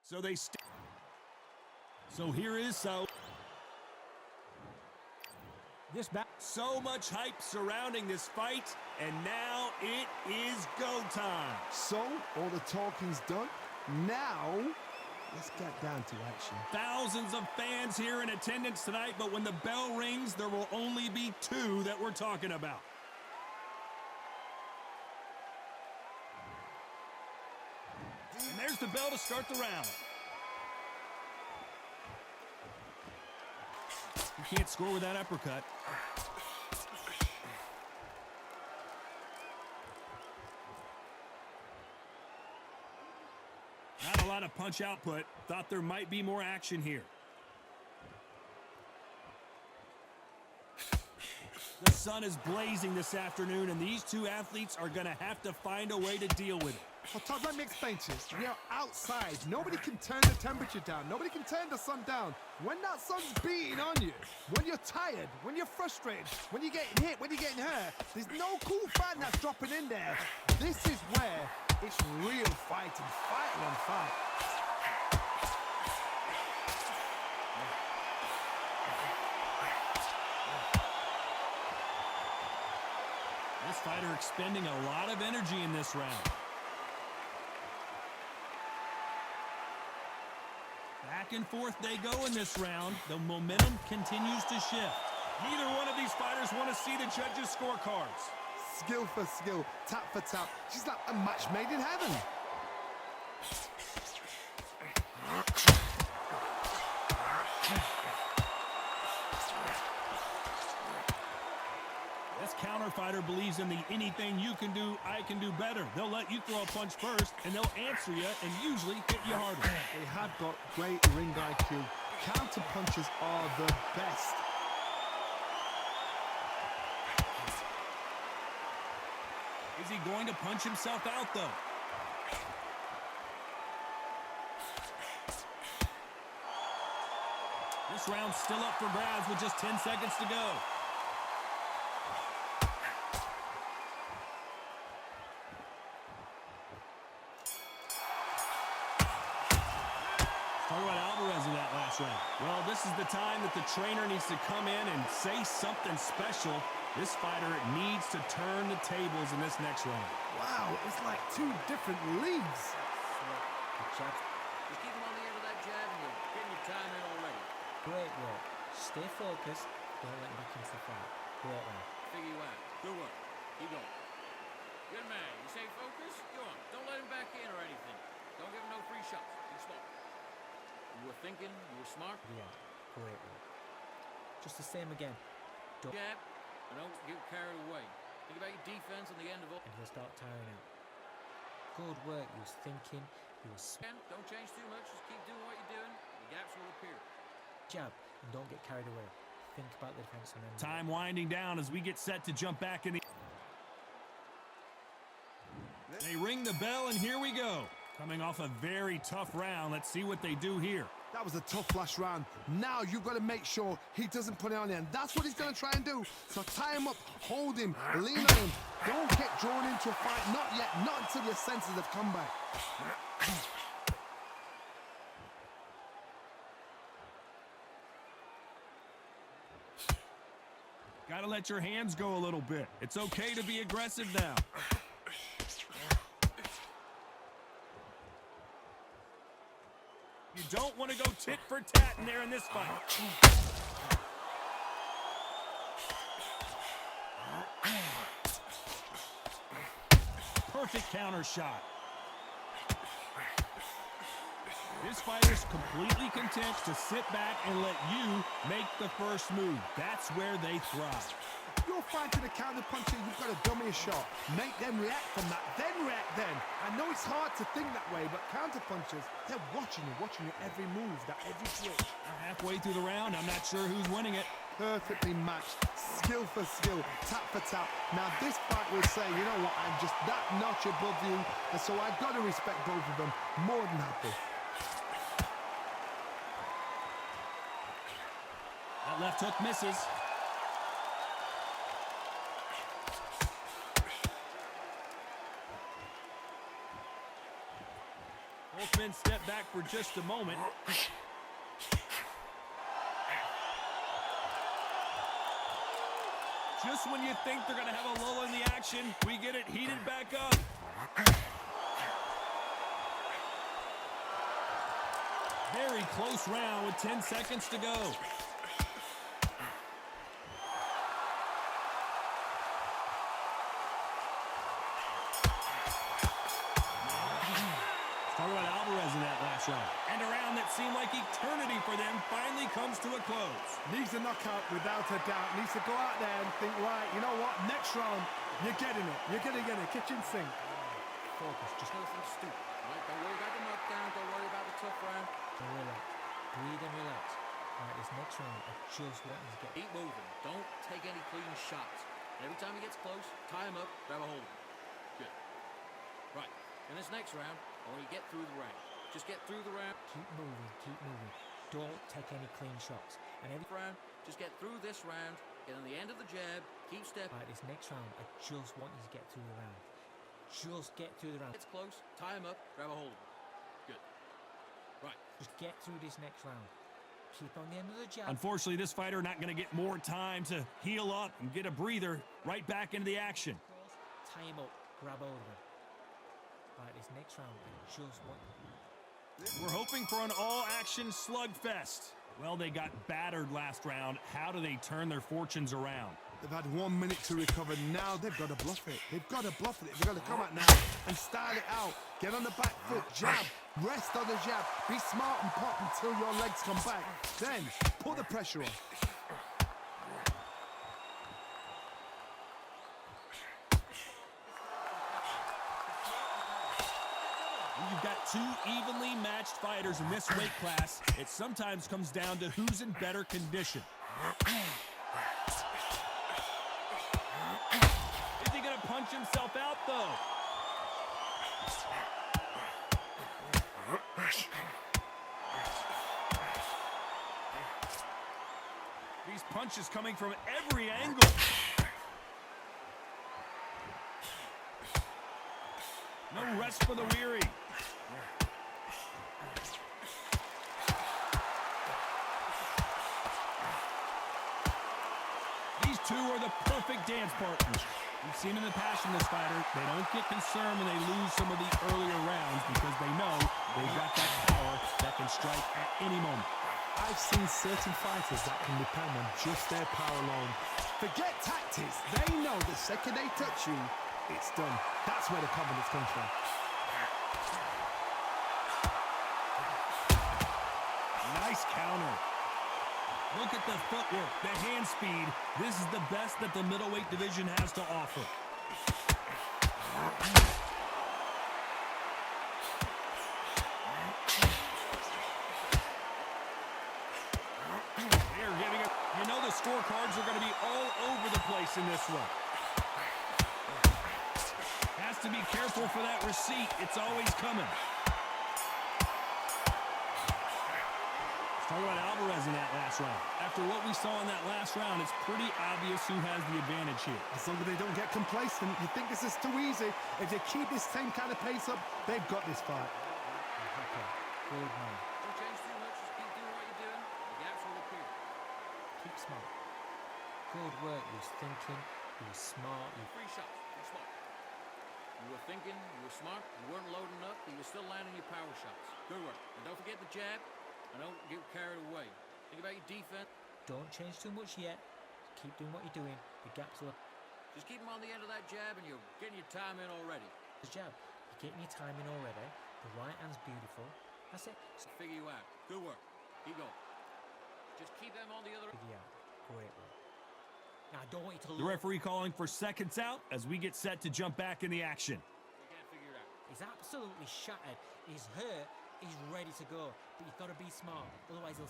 So here is so much hype surrounding this fight, and now it is go time. So, all the talking's done. Now, let's get down to action. Thousands of fans here in attendance tonight, but when the bell rings, there will only be two that we're talking about. And there's the bell to start the round. You can't score with that uppercut. Not a lot of punch output. Thought there might be more action here. The sun is blazing this afternoon, and these two athletes are going to have to find a way to deal with it. Well, Todd, let me explain to you. We are outside. Nobody can turn the temperature down. Nobody can turn the sun down. When that sun's beating on you, when you're tired, when you're frustrated, when you're getting hit, when you're getting hurt, there's no cool fan that's dropping in there. This is where it's real fighting, fight on fight. This fighter expending a lot of energy in this round. Back and forth they go in this round. The momentum continues to shift. Neither one of these fighters want to see the judges' scorecards. Skill for skill, tap for tap. She's like a match made in heaven. This counter fighter believes in the anything you can do, I can do better. They'll let you throw a punch first, and they'll answer you and usually hit you harder. They have got great ring IQ. Counter punches are the best. Is he going to punch himself out, though? This round's still up for grabs with just 10 seconds to go. Talk about Alvarez in that last round. Well, this is the time that the trainer needs to come in and say something special. This fighter needs to turn the tables in this next round. Wow, it's like two different leagues. Just keep him on the end of that jab and you're getting your time in already. Great work. Stay focused. Don't let him back into the fight. Great work. Figure you out. Good work. Keep going. Good man. You stay focused? Go on. Don't let him back in or anything. Don't give him no free shots. Be smart. You were thinking. You were smart. Yeah. Great work. Just the same again. Don't. Jab. And don't get carried away. Think about your defense on the end of all. And he'll start tiring out. Good work. He was thinking. He was Don't change too much. Just keep doing what you're doing. The gaps will appear. jab and don't get carried away. Think about the defense. Time winding down as we get set to jump back in the... They ring the bell, and here we go. Coming off a very tough round. Let's see what they do here. That was a tough last round. Now you've got to make sure he doesn't put it on the end. That's what he's going to try and do. So tie him up, hold him, lean on him. Don't get drawn into a fight. Not yet. Not until your senses have come back. Gotta let your hands go a little bit. It's okay to be aggressive now. You don't want to go tit for tat in there in this fight. Perfect counter shot. This fighter's completely content to sit back and let you make the first move. That's where they thrive. You're fighting a counter puncher, you've got to dummy a shot. Make them react from that, then react then. I know it's hard to think that way, but counter punchers, they're watching you every move, that every switch. Halfway through the round, I'm not sure who's winning it. Perfectly matched, skill for skill, tap for tap. Now this fight will say, you know what, I'm just that notch above you, and so I've got to respect both of them more than happy. That left hook misses. Both men step back for just a moment. Just when you think they're going to have a lull in the action, we get it heated back up. Very close round with 10 seconds to go. Talk about Alvarez in that last round. And a round that seemed like eternity for them finally comes to a close. Needs a knockout without a doubt. Needs to go out there and think, right, you know what? Next round, you're getting it. You're going to get it. Kitchen sink. Focus. Just Nothing stupid. Right? Don't worry about the knockdown. Don't worry about the tough round. relax. Breathe and relax. Alright, this next round, I just want you to get... Keep moving. Don't take any clean shots. And every time he gets close, tie him up, grab a hold of him. Good. Right. In this next round, I want you to get through the round. Just get through the round. Keep moving, keep moving. Don't take any clean shots. And every Round. Just get through this round. Get on the end of the jab. Keep stepping. Alright, this next round, I just want you to get through the round. Just get through the round. Gets close, tie him up, grab a hold of him. Good. Right. Just get through this next round. Keep on the end of the jab. Unfortunately, this fighter not going to get more time to heal up and get a breather right back into the action. Tie him up, grab hold of him. Alright, this next round, I just want... We're hoping for an all-action slugfest. Well, they got battered last round. How do they turn their fortunes around? They've had 1 minute to recover. Now they've got to bluff it. They've got to bluff it. They've got to come out now and style it out. Get on the back foot, jab, rest on the jab. Be smart and pop until your legs come back. Then put the pressure on. When you've got two evenly matched fighters in this weight class, it sometimes comes down to who's in better condition. Is he going to punch himself out, though? These punches coming from every angle. No rest for the weary. These two are the perfect dance partners. We've seen in the past from this fighter, they don't get concerned when they lose some of the earlier rounds because they know they've got that power that can strike at any moment. I've seen certain fighters that can depend on just their power alone. Forget tactics. They know the second they touch you, it's done. That's where the confidence comes from. Nice counter. Look at the footwork, the hand speed. This is the best that the middleweight division has to offer. They're giving it. You know the scorecards are going to be all over the place in this one. Has to be careful for that receipt. It's always coming. Talk about Alvarez in that last round. After what we saw in that last round, it's pretty obvious who has the advantage here. As long as they don't get complacent, you think this is too easy. If they keep this same kind of pace up, they've got this fight. Okay, good man. Don't change too much. Just keep doing what you're doing. The gaps will appear. Keep smart. Good work. He was thinking. He was smart. Three shots. Be smart. You were thinking. You were smart. You weren't loading up. But you were still landing your power shots. Good work. And don't forget the jab. And don't get carried away. Think about your defense. Don't change too much yet. Keep doing what you're doing. The gaps will... Just keep him on the end of that jab and you're getting your time in already. The jab. You're getting your time in already. The right hand's beautiful. That's it. Figure you out. Good work. Keep going. Just keep them on the other... Figure out. Great work. Now, I don't want you to... The referee calling for seconds out as we get set to jump back in the action. You can't figure it out. He's absolutely shattered. He's hurt. He's ready to go. But you've got to be smart. Otherwise, he'll...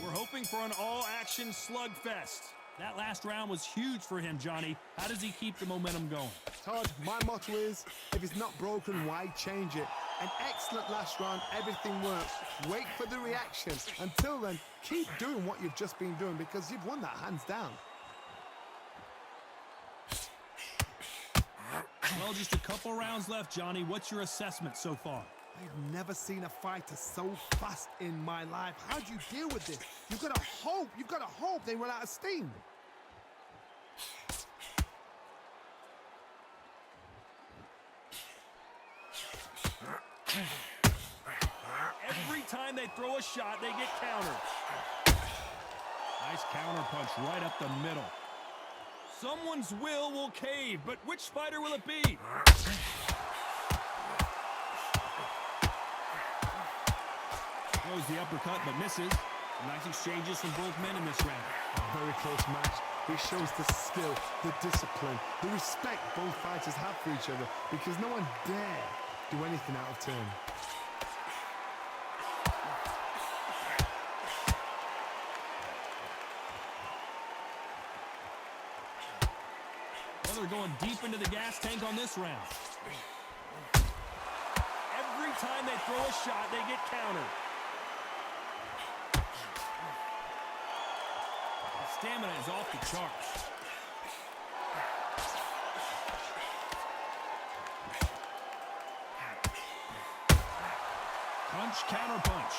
We're hoping for an all-action slugfest. That last round was huge for him, Johnny. How does he keep the momentum going? Todd, my motto is, if it's not broken, why change it? An excellent last round, everything works. Wait for the reaction. Until then, keep doing what you've just been doing because you've won that hands down. Well, just a couple rounds left, Johnny. What's your assessment so far? I've never seen a fighter so fast in my life. How do you deal with this? You've got to hope they run out of steam. Every time they throw a shot, they get countered. Nice counter punch right up the middle. Someone's will cave, but which fighter will it be? Throws the uppercut, but misses. Nice exchanges from both men in this round. A very close match. It shows the skill, the discipline, the respect both fighters have for each other, because no one dare do anything out of turn. Well, they're going deep into the gas tank on this round. Every time they throw a shot, they get countered. The stamina is off the charts. Punch, counter punch.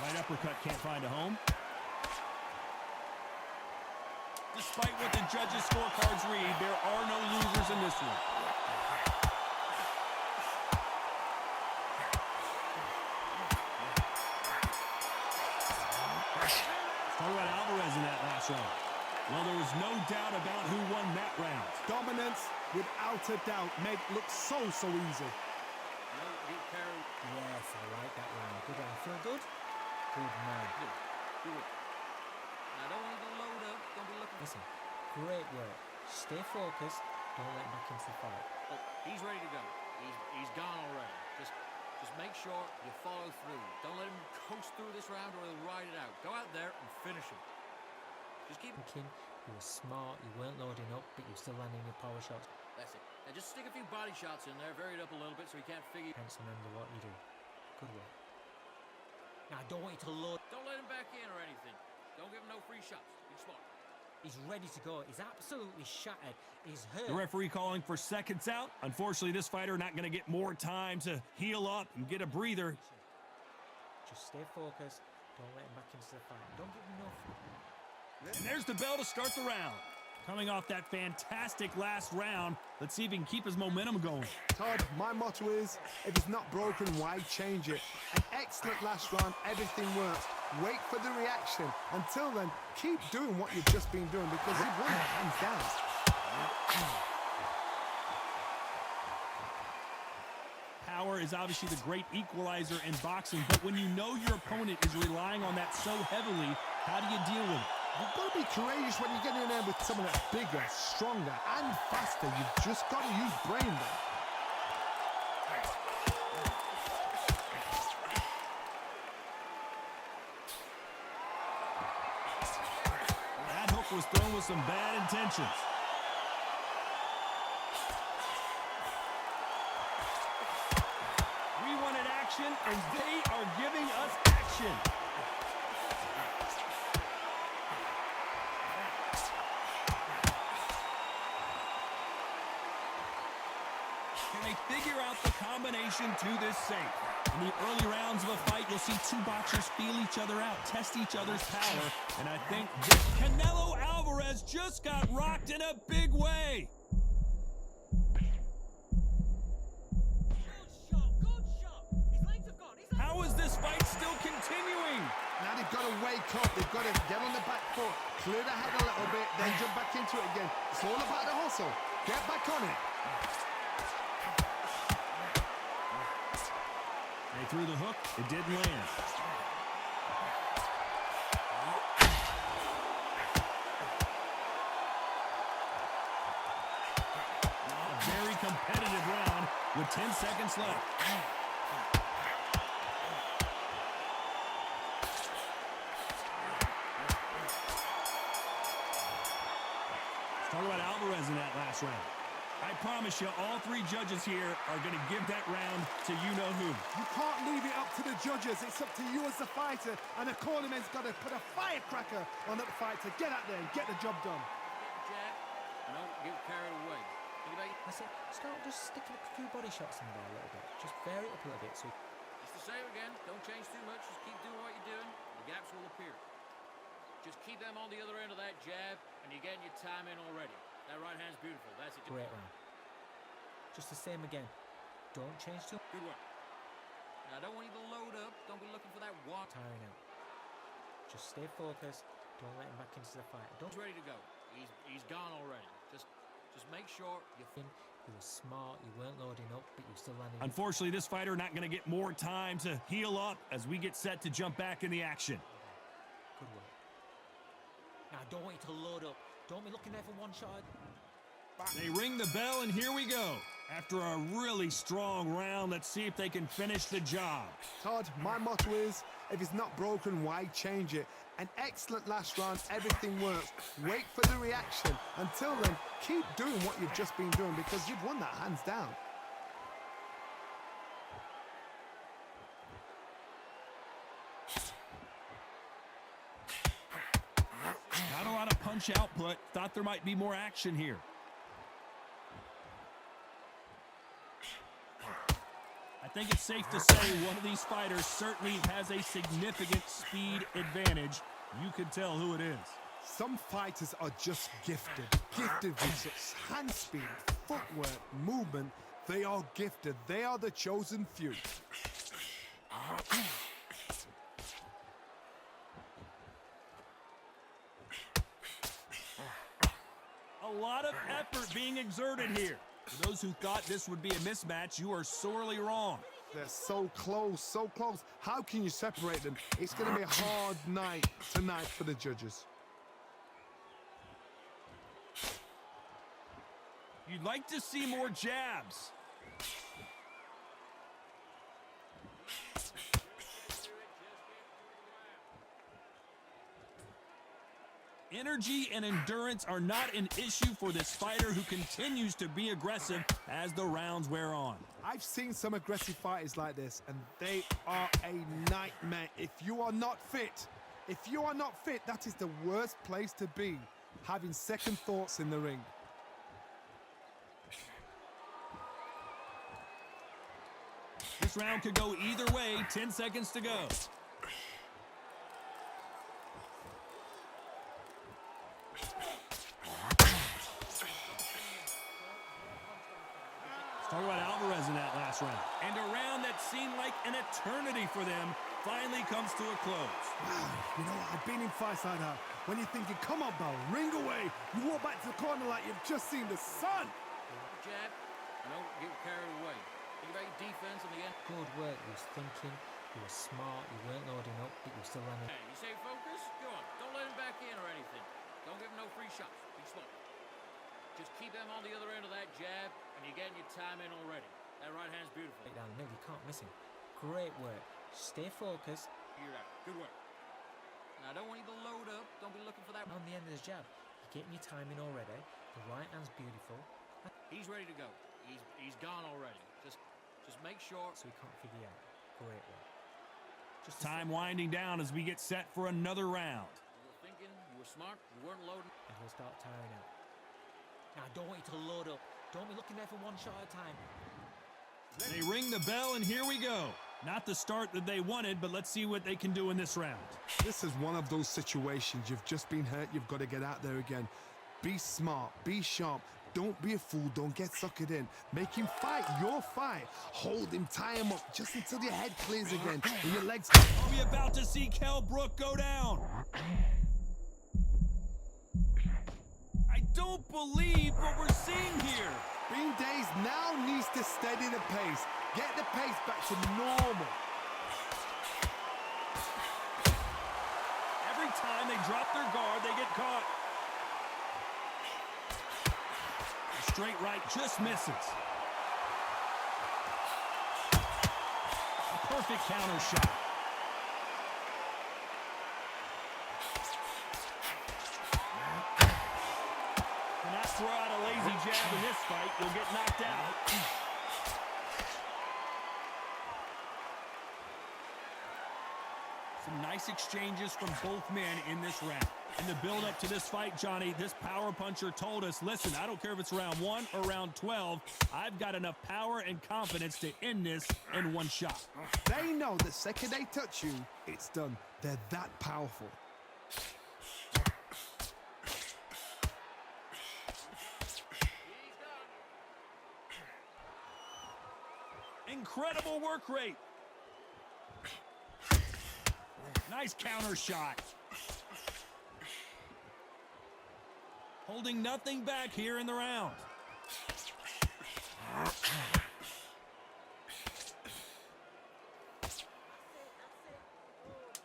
Right uppercut can't find a home. Despite what the judges' scorecards read, there are no losers in this one. Talk about Alvarez in that last round. Well, there was no doubt about who won that round. Dominance, without a doubt, made it look so easy. Yes, I like that round. Good round. Feel good? Good man. Do it. Now, don't want to load up. Don't be looking. Listen, great work. Stay focused. Don't let him back into the fight. Oh, he's ready to go. He's gone already. Just make sure you follow through. Don't let him coast through this round or he'll ride it out. Go out there and finish him. Just keep Thinking, you were smart, you weren't loading up, but you were still landing your power shots. That's it. Now just stick a few body shots in there, vary it up a little bit so he can't figure. Hence, remember what you do. Good work. Now, I don't want you to load. Don't let him back in or anything. Don't give him no free shots. Be smart. He's ready to go. He's absolutely shattered. He's hurt. The referee calling for seconds out. Unfortunately, this fighter not going to get more time to heal up and get a breather. Just stay focused. Don't let him back into the fight. Don't give him no. And there's the bell to start the round. Coming off that fantastic last round, let's see if he can keep his momentum going. Todd, my motto is, if it's not broken, why change it? An excellent last round, everything works. Wait for the reaction. Until then, keep doing what you've just been doing, because you've won it hands down. Power is obviously the great equalizer in boxing, but when you know your opponent is relying on that so heavily, how do you deal with it? You've got to be courageous when you get in there with someone that's bigger, stronger, and faster. You've just got to use brain there. That hook was thrown with some bad intentions. We wanted action, and they are giving us action. Can they figure out the combination to this safe? In the early rounds of a fight, you'll see two boxers feel each other out, test each other's power, and I think Canelo Alvarez just got rocked in a big way. Good shot. His legs have gone. How is this fight still continuing? Now they've got to wake up. They've got to get on the back foot, clear the head a little bit, then jump back into it again. It's all about the hustle. Get back on it. They threw the hook. It didn't land. A very competitive round with 10 seconds left. Talk about Alvarez in that last round. I promise you, all three judges here are going to give that round to you-know-who. You can't leave it up to the judges. It's up to you as the fighter, and the cornerman's got to put a firecracker on that fight to get out there and get the job done. Jack, don't get carried away. I said, start just sticking a few body shots in there a little bit. Just vary it up a little bit. So It's the same again. Don't change too much. Just keep doing what you're doing. The gaps will appear. Just keep them on the other end of that jab, and you're getting your time in already. That right hand's beautiful. That's it. great round. Just the same again. Don't change too much. Good work. Now, I don't want you to load up. Don't be looking for that walk. Tiring out. Just stay focused. Don't let him back into the fight. Don't He's ready to go. He's gone already. Just make sure you think you were smart. You weren't loading up, but you still landing. Unfortunately, this fighter not going to get more time to heal up as we get set to jump back in the action. Good work. Now, I don't want you to load up. Don't be looking there for one shot. They ring the bell, and here we go. After a really strong round, let's see if they can finish the job. Todd, my motto is, if it's not broken, why change it? An excellent last round, everything works. Wait for the reaction. Until then, keep doing what you've just been doing because you've won that hands down. Not a lot of punch output. Thought there might be more action here. I think it's safe to say one of these fighters certainly has a significant speed advantage. You can tell who it is. Some fighters are just gifted with such hand speed, footwork, movement. They are gifted. They are the chosen few. A lot of effort being exerted here. For those who thought this would be a mismatch, you are sorely wrong. They're so close, so close. How can you separate them? It's going to be a hard night tonight for the judges. You'd like to see more jabs. Energy and endurance are not an issue for this fighter who continues to be aggressive as the rounds wear on. I've seen some aggressive fighters like this, and they are a nightmare. If you are not fit, that is the worst place to be, having second thoughts in the ring. This round could go either way. 10 seconds to go. Talk about Alvarez in that last round. And a round that seemed like an eternity for them finally comes to a close. Wow, you know, I've been in fights like that. When you're thinking, come on, Bell, ring away. You walk back to the corner like you've just seen the sun. jab. Don't get carried away. Think about your defense in the end. Good work. You was thinking. You were smart. You weren't loading up, but you were still landing. Hey, you say focus? Go on. Don't let him back in or anything. Don't give him no free shots. Be smart. Just keep them on the other end of that jab, and you're getting your time in already. That right hand's beautiful. Right down the middle. You can't miss him. Great work. Stay focused. You're out. Good work. Now, I don't want you to load up. Don't be looking for that. On the end of his jab. You're getting your timing already. The right hand's beautiful. He's ready to go. He's gone already. Just make sure. So he can't figure out. Great work. Just Time winding down as we get set for another round. You were thinking. You were smart. You weren't loading. And he'll start tiring out. Now, I don't want you to load up. Don't be looking there for one shot at a time. They ring the bell, and here we go. Not the start that they wanted, but let's see what they can do in this round. This is one of those situations. You've just been hurt. You've got to get out there again. Be smart. Be sharp. Don't be a fool. Don't get suckered in. Make him fight your fight. Hold him. Tie him up just until your head clears again and your legs. Are we about to see KELL BROOK go down? I don't believe what we're seeing here. Bean Days now needs to steady the pace. Get the pace back to normal. Every time they drop their guard, they get caught. The straight right just misses. A perfect counter shot. Cannot throw out a lazy jab in this fight. You'll get knocked out. Some nice Nice exchanges from both men in this round. In the build-up to this fight, Johnny, this power puncher told us, listen, I don't care if it's round 1 or round 12, I've got enough power and confidence to end this in one shot. They know the second they touch you, it's done. They're that powerful. Incredible work rate. Nice counter shot. Holding nothing back here in the round.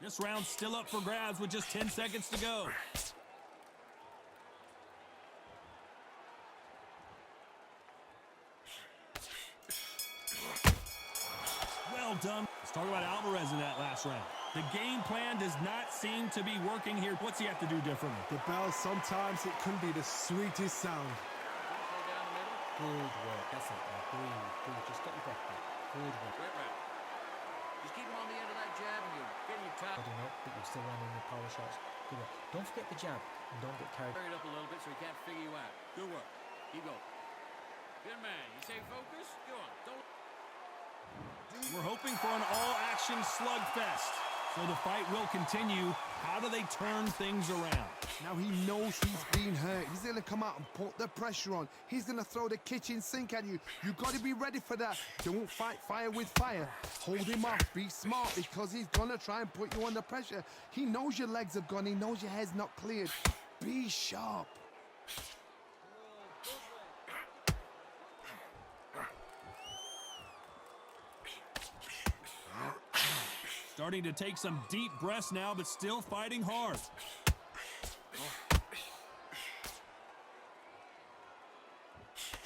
This round's still up for grabs with just 10 seconds to go. Well done. Let's talk about Alvarez in that last round. The game plan does not seem to be working here. What's he have to do differently? The bell, sometimes it can be the sweetest sound. Good work. That's it. Breathe. Just get your breath back. Good work. Great round. Just keep him on the end of that jab and you're getting your top. Holding up, but you're still landing the power shots. Good work. Don't forget the jab and don't get carried. Hurry it up a little bit so he can't figure you out. Good work. Keep going. Good man. You say focus? Go on. Don't. We're hoping for an all-action slugfest. So the fight will continue. How do they turn things around? Now he knows he's been hurt. He's going to come out and put the pressure on. He's going to throw the kitchen sink at you. You got to be ready for that. Don't fight fire with fire. Hold him off. Be smart because he's going to try and put you under pressure. He knows your legs are gone. He knows your head's not cleared. Be sharp. Starting to take some deep breaths now, but still fighting hard.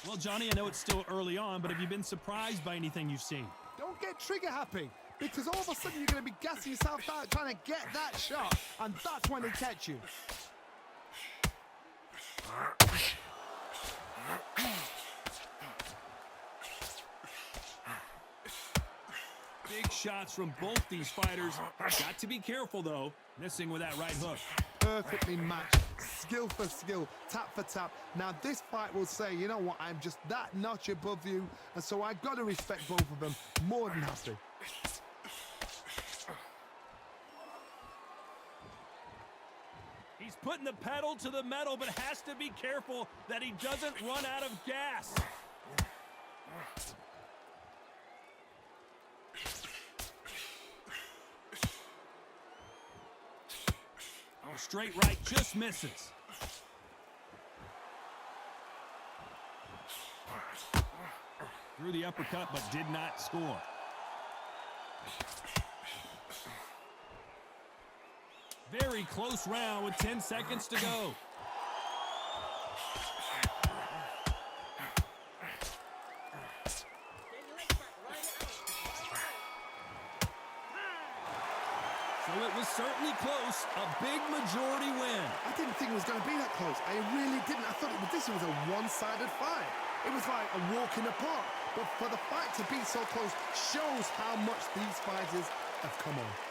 Well, Johnny, I know it's still early on, but have you been surprised by anything you've seen? Don't get trigger happy because all of a sudden you're going to be gassing yourself out trying to get that shot, and that's when they catch you. Big shots from both these fighters. Got to be careful, though. Missing with that right hook. Perfectly matched. Skill for skill. Tap for tap. Now, this fight will say, you know what, I'm just that notch above you, and so I've got to respect both of them. More than happy. He's putting the pedal to the metal, but has to be careful that he doesn't run out of gas. Straight right just misses. Threw the uppercut but did not score. Very close round with 10 seconds to go. So it was certainly close, a big majority win. I didn't think it was going to be that close. I really didn't. I thought this was a one-sided fight. It was like a walk in the park. But for the fight to be so close shows how much these fighters have come on.